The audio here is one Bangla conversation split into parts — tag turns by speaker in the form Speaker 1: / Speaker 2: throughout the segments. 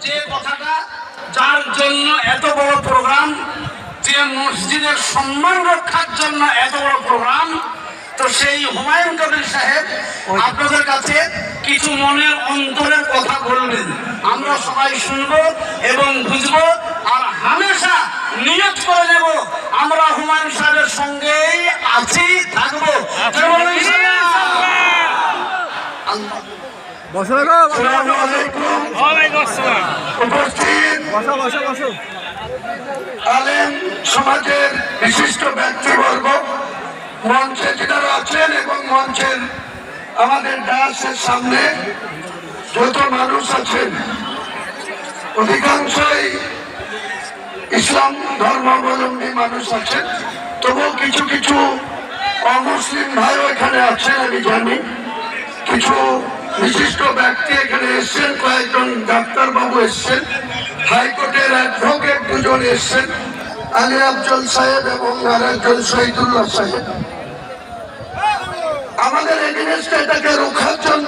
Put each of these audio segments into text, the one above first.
Speaker 1: যে কথাটা যার জন্য এত বড় প্রোগ্রাম, যে মসজিদের সম্মান রক্ষার জন্য এত বড় প্রোগ্রাম, তো সেই হুমায়ুন কবির সাহেব আপনাদের কাছে কিছু মনের অন্তরের কথা বলবেন। আমরা সবাই শুনবো এবং বুঝবো, আর হামেশা নিয়ত করে নেব আমরা হুমায়ুন সাহেবের সঙ্গেই আছি, থাকবো।
Speaker 2: আলেম সমাজের বিশিষ্ট ব্যক্তিবর্গ, মঞ্চে যারা আছেন এবং মঞ্চের আমাদের ডায়াসের সামনে যত মানুষ আছেন, অধিকাংশই ইসলাম ধর্মাবলম্বী মানুষ আছেন, তবুও কিছু কিছু অমুসলিম ভাইও এখানে আছেন। আমি জানি কিছু বিশিষ্ট ব্যক্তি এখানে এসছেন, কয়েকজন ডাক্তারবাবু এসছেন, হাইকোর্টের অ্যাডভোকেট দুজন এসছেন, আলী আফজল সাহেব এবং আরেকজন শহীদুল্লাহ সাহেব। আমাদের এগেনস্টে এটাকে রোখার জন্য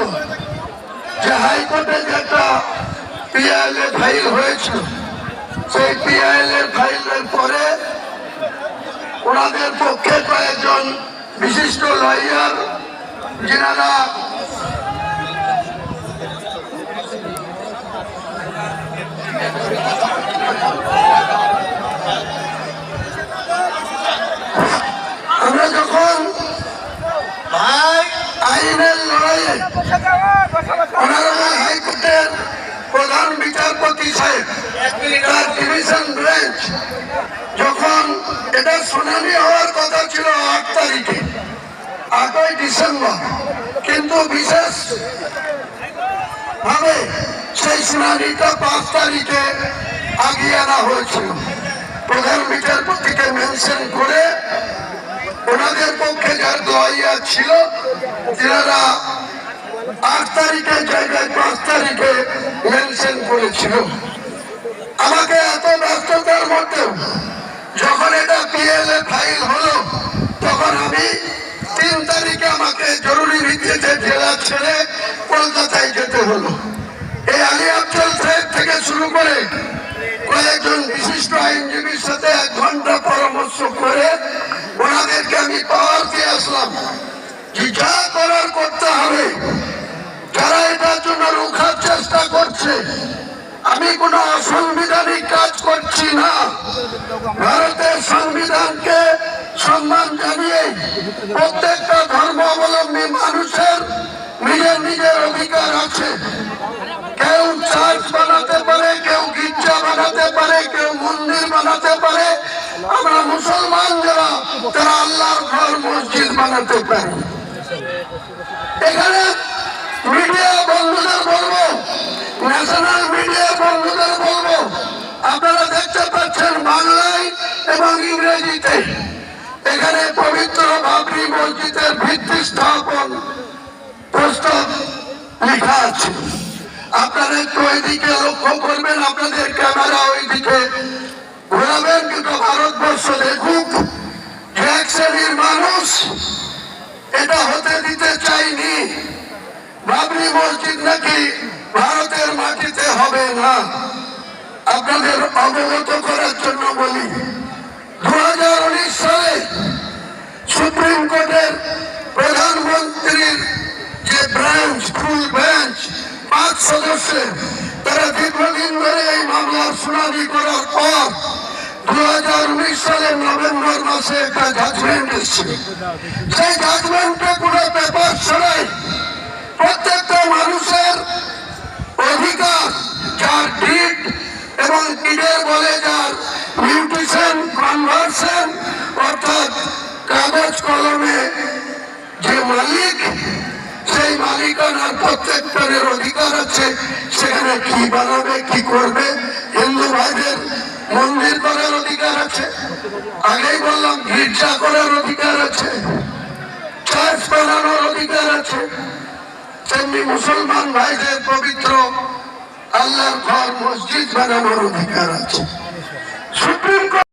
Speaker 2: যে হাইকোর্টে যে একটা পিআইএল ফাইল হয়েছিল, সেই পিআইএল ফাইলের পরে ওনাদের পক্ষে কয়েকজন বিশিষ্ট লয়ার, যিনারা আমরা যখন আইনের লড়াইয়ে হাইকোর্টের প্রধান বিচারপতি সাহেব তার ডিভিশন বেঞ্চ যখন এটা শুনানি হওয়ার কথা ছিল 8 তারিখে, 8ই ডিসেম্বর, কিন্তু বিশেষ ভাবে সেই শুনানিটা 5 তারিখে আগিয়ে আনা হয়েছিল। প্রধান বিচারপতিকে মেনশন করে ওনাদের পক্ষে যার লয়া ছিল, যারা 8 তারিখের জায়গায় 5 তারিখে মেনশন করেছিল। আমাকে এত ব্যস্ততার মধ্যেও যখন এটা পিএলএ ফাইল হলো, তখন আমি 3 তারিখে আমাকে জরুরি ভিত্তিতে জেলা ছেড়ে কলকাতায় যেতে হলো। এই আলী আফজল সাহেব থেকে শুরু করে কয়েকজন বিশিষ্ট আইনজীবীর সাথে 1 ঘন্টা পরামর্শ করে ওনাদেরকে আমি পাওয়ার দিয়ে আসলাম যে যা করার করতে হবে। যারা এটার জন্য রোখার চেষ্টা করছে, আমি কোন অসাংবিধানিক কাজ করছি না। ভারতের সংবিধানকে সম্মান জানিয়ে প্রত্যেকটা ধর্মাবলম্বী মানুষের নিজের নিজের অধিকার আছে। কেউ চার্চ বানাতে পারে, কেউ গির্জা বানাতে পারে, কেউ মন্দির বানাতে পারে। আমরা মুসলমান যারা, তারা আল্লাহর ঘর মসজিদ বানাতে পারে। এখানে মিডিয়া বন্ধুদের বলবো, ন্যাশনাল মিডিয়া বন্ধুদের বলবো, আপনারা দেখতে পাচ্ছেন বাংলায় এবং ইংরেজিতে এখানে পবিত্র বাবরি মসজিদের ভিত্তি স্থাপন প্রস্তাব লেখা আছে। আপনারা একটু ওইদিকে লক্ষ্য করবেন, আপনাদের ক্যামেরা ওইদিকে ঘোরাবেন, কিন্তু ভারতবর্ষ দেখুক যে এক শ্রেণীর মানুষ এটা হতে দিতে চাইনি। বাবরি মসজিদ নাকি ভারতের মাটিতে হবে না। আপনাদের অবগত করার জন্য বলি, 2019 সালে সুপ্রিম কোর্টের প্রধানমন্ত্রীর যে ব্রাঞ্চ, ফুল বেঞ্চ 5 সদস্যের, তারা দীর্ঘদিন ধরে এই মামলার শুনানি করার পর 2019 সালের নভেম্বর মাসে একটা জাজমেন্ট এসেছিল। সেই জাজমেন্টে কোনো পেপার ছাড়াই প্রত্যেকটা মানুষের অধিকার, যার ডিড এবং ডিডের বলে যার মিউটেশন, কনভার্সন, অর্থাৎ কাগজ কলমে যে মালিক, সেই মালিকানার প্রত্যেকটার অধিকার আছে। সেখানে কি বানাবে, কি করবে, হিন্দু ভাইদের মন্দির করার অধিকার আছে, আগেই বললাম গির্জা করার অধিকার আছে, চার্চ বানানোর অধিকার আছে, তেমনি মুসলমান ভাইদের পবিত্র আল্লাহর ঘর মসজিদ বানানোর অধিকার আছে। Supreme court